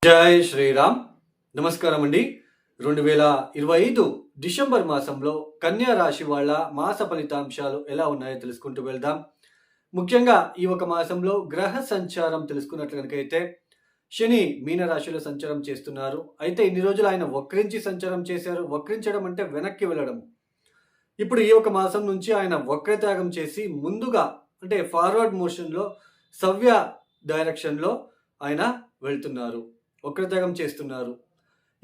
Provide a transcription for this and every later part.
జై శ్రీరామ్. నమస్కారం అండి. 2025 డిసెంబర్ మాసంలో కన్యా రాశి వాళ్ళ మాస ఫలితాంశాలు ఎలా ఉన్నాయో తెలుసుకుంటూ వెళ్దాం. ముఖ్యంగా ఈ ఒక మాసంలో గ్రహ సంచారం తెలుసుకున్నట్లు కనుకైతే శని మీనరాశిలో సంచారం చేస్తున్నారు. అయితే ఇన్ని రోజులు ఆయన వక్రించి సంచారం చేశారు. వక్రించడం అంటే వెనక్కి వెళ్ళడం. ఇప్పుడు ఈ ఒక మాసం నుంచి ఆయన వక్రత్యాగం చేసి ముందుగా అంటే ఫార్వర్డ్ మోషన్లో సవ్య డైరెక్షన్లో ఆయన వెళ్తున్నారు, వక్రత్యాగం చేస్తున్నారు.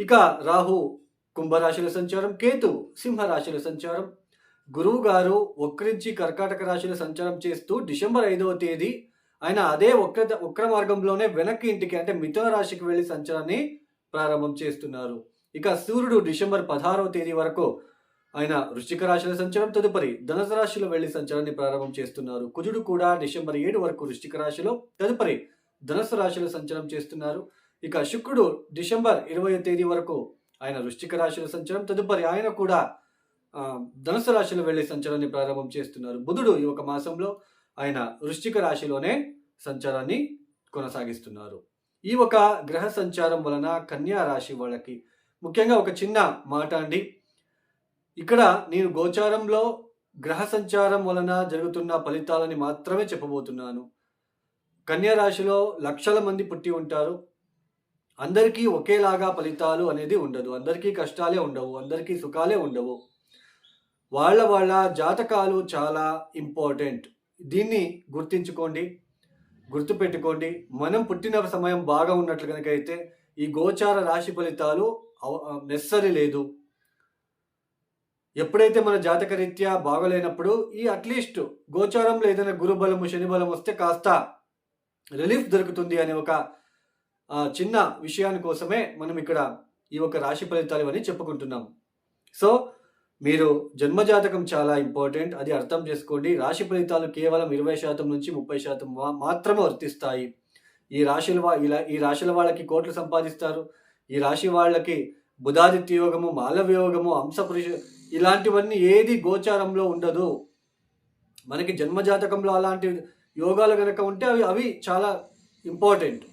ఇక రాహు కుంభరాశిలో సంచారం, కేతు సింహరాశిలో సంచారం, గురువు గారు వక్రించి కర్కాటక రాశిలో సంచారం చేస్తూ డిసెంబర్ 5వ తేదీ ఆయన అదే వక్ర మార్గంలోనే వెనక్కి ఇంటికి అంటే మిథున రాశికి వెళ్ళి సంచారాన్ని ప్రారంభం చేస్తున్నారు. ఇక సూర్యుడు డిసెంబర్ 16వ తేదీ వరకు ఆయన వృశ్చిక రాశిలో సంచారం, తదుపరి ధనుసు రాశిలో వెళ్లి సంచారాన్ని ప్రారంభం చేస్తున్నారు. కుజుడు కూడా డిసెంబర్ 7 వరకు వృశ్చిక రాశిలో, తదుపరి ధనుసు రాశిలో సంచారం చేస్తున్నారు. ఇక శుక్రుడు డిసెంబర్ 20వ తేదీ వరకు ఆయన వృశ్చిక రాశిలో సంచారం, తదుపరి ఆయన కూడా ధనుసు రాశిలో వెళ్లి సంచారాన్ని ప్రారంభం చేస్తున్నారు. బుధుడు ఈ ఒక మాసంలో ఆయన వృశ్చిక రాశిలోనే సంచారాన్ని కొనసాగిస్తున్నారు. ఈ ఒక గ్రహ సంచారం వలన కన్యా రాశి వాళ్ళకి ముఖ్యంగా ఒక చిన్న మాట అండి. ఇక్కడ నేను గోచారంలో గ్రహ సంచారం వలన జరుగుతున్న ఫలితాలని మాత్రమే చెప్పబోతున్నాను. కన్యా రాశిలో లక్షల మంది పుట్టి ఉంటారు. అందరికీ ఒకేలాగా ఫలితాలు అనేది ఉండదు. అందరికీ కష్టాలే ఉండవు, అందరికీ సుఖాలే ఉండవు. వాళ్ళ జాతకాలు చాలా ఇంపార్టెంట్. దీన్ని గుర్తించుకోండి, గుర్తుపెట్టుకోండి. మనం పుట్టిన సమయం బాగా ఉన్నట్లు కనుకైతే ఈ గోచార రాశి ఫలితాలు నెస్సరీ లేదు. ఎప్పుడైతే మన జాతక రీత్యా బాగలేనప్పుడు ఈ అట్లీస్ట్ గోచారంలో ఏదైనా గురుబలము శని బలం వస్తే కాస్త రిలీఫ్ దొరుకుతుంది అనే ఒక చిన్న విషయాని కోసమే మనం ఇక్కడ ఈ ఒక రాశి ఫలితాలు అని చెప్పుకుంటున్నాం. సో మీరు జన్మజాతకం చాలా ఇంపార్టెంట్, అది అర్థం చేసుకోండి. రాశి ఫలితాలు కేవలం 20% నుంచి 30% మాత్రమే వర్తిస్తాయి. ఈ రాశుల వాళ్ళకి కోట్లు సంపాదిస్తారు. ఈ రాశి వాళ్ళకి బుధాదిత్య యోగము, మాలవ్య యోగము, అంశపురుష ఇలాంటివన్నీ ఏది గోచారంలో ఉండదు. మనకి జన్మజాతకంలో అలాంటి యోగాలు కనుక ఉంటే అవి చాలా ఇంపార్టెంట్.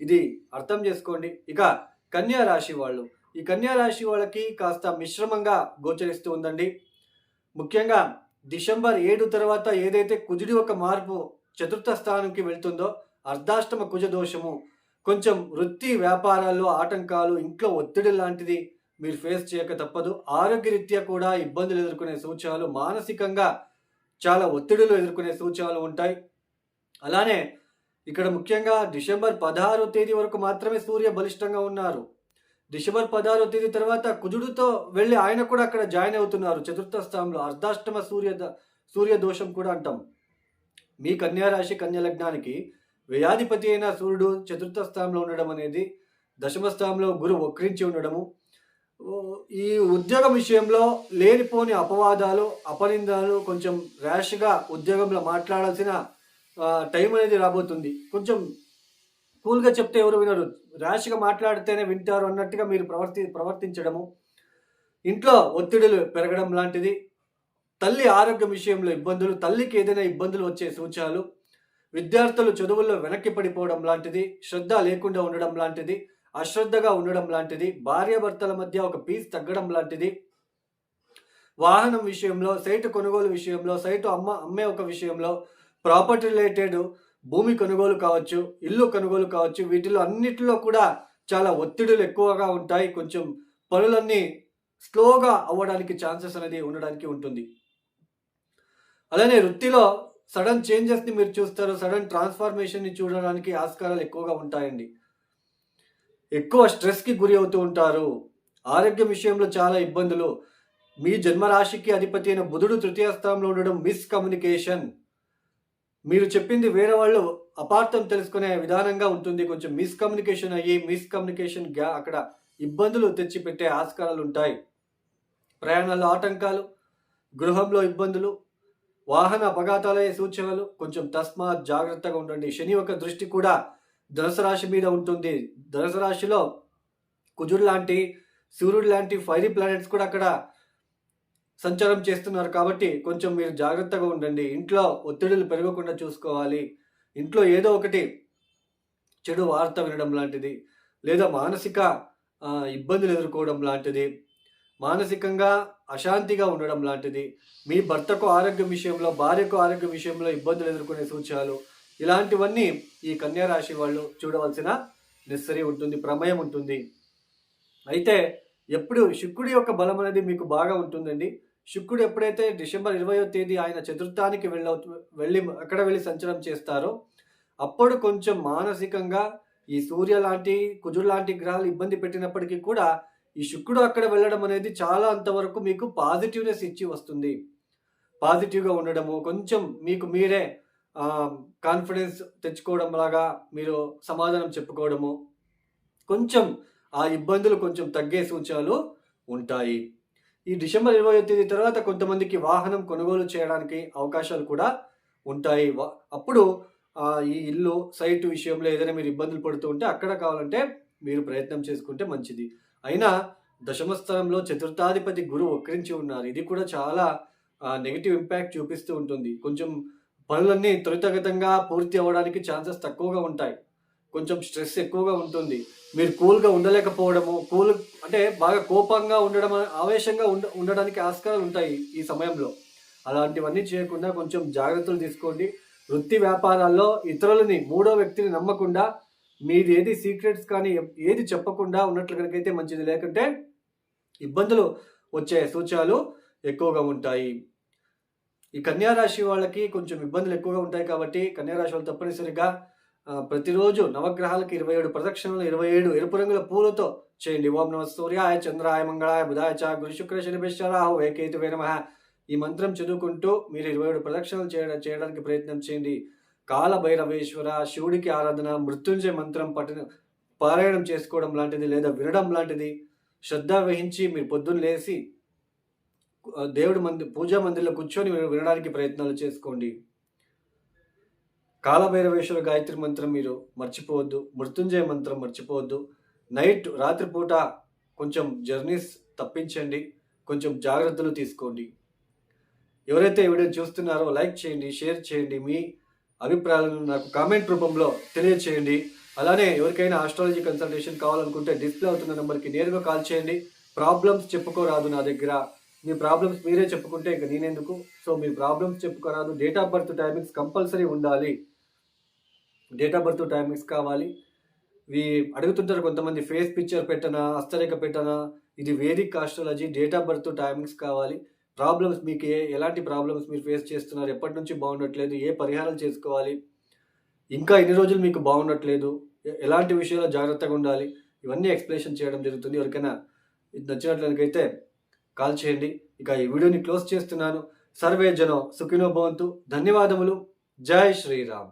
ఇది అర్థం చేసుకోండి. ఇక కన్యా రాశి వాళ్ళు, ఈ కన్యా రాశి వాళ్ళకి కాస్త మిశ్రమంగా గోచరిస్తూ ఉందండి. ముఖ్యంగా డిసెంబర్ 7 తర్వాత ఏదైతే కుజుడి ఒక మార్పు చతుర్థ స్థానంకి వెళ్తుందో, అర్ధాష్టమ కుజ దోషము, కొంచెం వృత్తి వ్యాపారాల్లో ఆటంకాలు, ఇంట్లో ఒత్తిడి లాంటిది మీరు ఫేస్ చేయక తప్పదు. ఆరోగ్యరీత్యా కూడా ఇబ్బందులు ఎదుర్కొనే సూచనలు, మానసికంగా చాలా ఒత్తిడులు ఎదుర్కొనే సూచనలు ఉంటాయి. అలానే ఇక్కడ ముఖ్యంగా డిసెంబర్ 16వ తేదీ వరకు మాత్రమే సూర్య బలిష్టంగా ఉన్నారు. డిసెంబర్ 16వ తేదీ తర్వాత కుజుడితో వెళ్ళి ఆయన కూడా అక్కడ జాయిన్ అవుతున్నారు చతుర్థ స్థానంలో. అర్ధాష్టమ సూర్య దోషం కూడా అంటాం. మీ కన్యా రాశి కన్యా లగ్నానికి వ్యయాధిపతి అయిన సూర్యుడు చతుర్థ స్థానంలో ఉండడం అనేది, దశమ స్థానంలో గురువు వక్రించి ఉండడము, ఈ ఉద్యోగం విషయంలో లేనిపోని అపవాదాలు, అపనిందలు, కొంచెం ర్యాష్గా ఉద్యోగంలో మాట్లాడాల్సిన టైం అనేది రాబోతుంది. కొంచెం కూల్గా చెప్తే ఎవరు వినరు, ర్యాష్గా మాట్లాడితేనే వింటారు అన్నట్టుగా మీరు ప్రవర్తించడము, ఇంట్లో ఒత్తిడులు పెరగడం లాంటిది, తల్లి ఆరోగ్యం విషయంలో ఇబ్బందులు, తల్లికి ఏదైనా ఇబ్బందులు వచ్చే సూచనలు, విద్యార్థులు చదువుల్లో వెనక్కి పడిపోవడం లాంటిది, శ్రద్ధ లేకుండా ఉండడం లాంటిది, అశ్రద్ధగా ఉండడం లాంటిది, భార్యాభర్తల మధ్య ఒక పీస్ తగ్గడం లాంటిది, వాహనం విషయంలో, సైటు కొనుగోలు విషయంలో, సైటు అమ్మే ఒక విషయంలో, ప్రాపర్టీ రిలేటెడ్ భూమి కొనుగోలు కావచ్చు, ఇల్లు కొనుగోలు కావచ్చు, వీటిలో అన్నిటిలో కూడా చాలా ఒత్తిడులు ఎక్కువగా ఉంటాయి. కొంచెం పనులన్నీ స్లోగా అవ్వడానికి ఛాన్సెస్ అనేది ఉండడానికి ఉంటుంది. అలానే వృత్తిలో సడన్ చేంజెస్ని మీరు చూస్తారు, సడన్ ట్రాన్స్ఫర్మేషన్ని చూడడానికి ఆస్కారాలు ఎక్కువగా ఉంటాయండి. ఎక్కువ స్ట్రెస్కి గురి అవుతూ ఉంటారు. ఆరోగ్యం విషయంలో చాలా ఇబ్బందులు. మీ జన్మరాశికి అధిపతి అయిన బుధుడు తృతీయ స్థానంలో ఉండడం మిస్కమ్యూనికేషన్. మీరు చెప్పింది వేరే వాళ్ళు అపార్థం తెలుసుకునే విధానంగా ఉంటుంది. కొంచెం మిస్కమ్యూనికేషన్ అయ్యి అక్కడ ఇబ్బందులు తెచ్చిపెట్టే ఆస్కారాలు ఉంటాయి. ప్రయాణాల్లో ఆటంకాలు, గృహంలో ఇబ్బందులు, వాహన అపఘాతాలయ్యే సూచనలు, కొంచెం తస్మాత్ జాగ్రత్తగా ఉండండి. శని యొక్క దృష్టి కూడా ధనుసు రాశి మీద ఉంటుంది. ధనుసు రాశిలో కుజుడు లాంటి, సూర్యుడు లాంటి ఫైరీ ప్లానెట్స్ కూడా అక్కడ సంచారం చేస్తున్నారు కాబట్టి కొంచెం మీరు జాగ్రత్తగా ఉండండి. ఇంట్లో ఒత్తిడులు పెరగకుండా చూసుకోవాలి. ఇంట్లో ఏదో ఒకటి చెడు వార్త వినడం లాంటిది, లేదా మానసిక ఇబ్బందులు ఎదుర్కోవడం లాంటిది, మానసికంగా అశాంతిగా ఉండడం లాంటిది, మీ భర్తకు ఆరోగ్యం విషయంలో, భార్యకు ఆరోగ్యం విషయంలో ఇబ్బందులు ఎదుర్కొనే సూచనలు, ఇలాంటివన్నీ ఈ కన్యా రాశి వాళ్ళు చూడవలసిన నెసరీ ఉంటుంది, ప్రమేయం ఉంటుంది. అయితే ఎప్పుడు శుక్రుడి యొక్క బలం అనేది మీకు బాగా ఉంటుందండి. శుక్రుడు ఎప్పుడైతే డిసెంబర్ 20వ తేదీ ఆయన చతుర్థానికి వెళ్ళి సంచారం చేస్తారో, అప్పుడు కొంచెం మానసికంగా ఈ సూర్య లాంటి, కుజుడు లాంటి గ్రహాలు ఇబ్బంది పెట్టినప్పటికీ కూడా ఈ శుక్రుడు అక్కడ వెళ్ళడం అనేది చాలా అంతవరకు మీకు పాజిటివ్‌నెస్ ఇచ్చి వస్తుంది. పాజిటివ్‌గా ఉండడము, కొంచెం మీకు మీరే కాన్ఫిడెన్స్ తెచ్చుకోవడం లాగా మీరు సమాధానం చెప్పుకోవడము, కొంచెం ఆ ఇబ్బందులు కొంచెం తగ్గే సూచనలు ఉంటాయి. ఈ డిసెంబర్ 20వ తేదీ తర్వాత కొంతమందికి వాహనం కొనుగోలు చేయడానికి అవకాశాలు కూడా ఉంటాయి. అప్పుడు ఈ ఇల్లు, సైట్ విషయంలో ఏదైనా మీరు ఇబ్బందులు పడుతూ ఉంటే అక్కడ కావాలంటే మీరు ప్రయత్నం చేసుకుంటే మంచిది. అయినా దశమ స్థానంలో చతుర్థాధిపతి గురువు వక్రించి ఉన్నారు. ఇది కూడా చాలా నెగెటివ్ ఇంపాక్ట్ చూపిస్తూ ఉంటుంది. కొంచెం పనులన్నీ త్వరితగతంగా పూర్తి అవ్వడానికి ఛాన్సెస్ తక్కువగా ఉంటాయి. కొంచెం స్ట్రెస్ ఎక్కువగా ఉంటుంది. మీరు కూల్‌గా ఉండలేకపోవడము, అంటే బాగా కోపంగా ఉండడం, ఆవేశంగా ఉండడానికి ఆస్కారాలు ఉంటాయి ఈ సమయంలో. అలాంటివన్నీ చేయకుండా కొంచెం జాగ్రత్తలు తీసుకోండి. వృత్తి వ్యాపారాల్లో ఇతరులని, మూడో వ్యక్తిని నమ్మకుండా, మీదేది సీక్రెట్స్ కానీ ఏది చెప్పకుండా ఉన్నట్లు కనుకైతే మంచిది. లేకుంటే ఇబ్బందులు వచ్చే సూచనలు ఎక్కువగా ఉంటాయి. ఈ కన్యా రాశి వాళ్ళకి కొంచెం ఇబ్బందులు ఎక్కువగా ఉంటాయి కాబట్టి కన్యా రాశి వాళ్ళు తప్పనిసరిగా ప్రతిరోజు నవగ్రహాలకి 27 ప్రదక్షిణలు, 27 ఎరుపు రంగుల పూలతో చేయండి. ఓం నమః సూర్యాయ చంద్రాయ మంగళాయ బుధాయ చ గురు శుక్ర శనిభ్యశ్చ రాహువే కేతువే నమః. ఈ మంత్రం చదువుకుంటూ మీరు 27 ప్రదక్షిణలు చేయడానికి ప్రయత్నం చేయండి. కాల భైరవేశ్వర, శివుడికి ఆరాధన, మృత్యుంజయ మంత్రం పారాయణం చేసుకోవడం లాంటిది లేదా వినడం లాంటిది శ్రద్ధ వహించి మీరు పొద్దున్న లేసి పూజా మందిరంలో కూర్చొని వినడానికి ప్రయత్నాలు చేసుకోండి. కాలభైరవేశ్వర గాయత్రి మంత్రం మీరు మర్చిపోవద్దు. మృత్యుంజయ మంత్రం మర్చిపోవద్దు. రాత్రిపూట కొంచెం జర్నీస్ తప్పించండి. కొంచెం జాగ్రత్తలు తీసుకోండి. ఎవరైతే ఈ వీడియో చూస్తున్నారో లైక్ చేయండి, షేర్ చేయండి. మీ అభిప్రాయాలను నాకు కామెంట్ రూపంలో తెలియచేయండి. అలానే ఎవరికైనా ఆస్ట్రాలజీ కన్సల్టేషన్ కావాలనుకుంటే డిస్ప్లే అవుతున్న నెంబర్కి నేరుగా కాల్ చేయండి. ప్రాబ్లమ్స్ చెప్పుకోరాదు నా దగ్గర. మీ ప్రాబ్లమ్స్ మీరే చెప్పుకుంటే ఇక నేనెందుకు. సో మీరు ప్రాబ్లమ్స్ చెప్పుకోరాదు. Date of birth timings compulsory ఉండాలి. డేట్ ఆఫ్ బర్త్ టైమింగ్స్ కావాలి. ఇవి అడుగుతుంటారు కొంతమంది, ఫేస్ పిక్చర్ పెట్టనా, హస్తరేఖ పెట్టనా. ఇది Vedic astrology. Date of birth timings కావాలి. ప్రాబ్లమ్స్ మీకు ఎలాంటి ప్రాబ్లమ్స్ మీరు ఫేస్ చేస్తున్నారు, ఎప్పటి నుంచి బాగుండట్లేదు, ఏ పరిహారాలు చేసుకోవాలి, ఇంకా ఎన్ని రోజులు మీకు బాగుండట్లేదు, ఎలాంటి విషయాల్లో జాగ్రత్తగా ఉండాలి, ఇవన్నీ ఎక్స్ప్లెనేషన్ చేయడం జరుగుతుంది. ఎవరికైనా ఇది నచ్చినట్లయితే కాల్ చేయండి. ఇక ఈ వీడియోని క్లోజ్ చేస్తున్నాను. సర్వే జనం సుఖినో భవంతు. ధన్యవాదములు. జై శ్రీరామ్.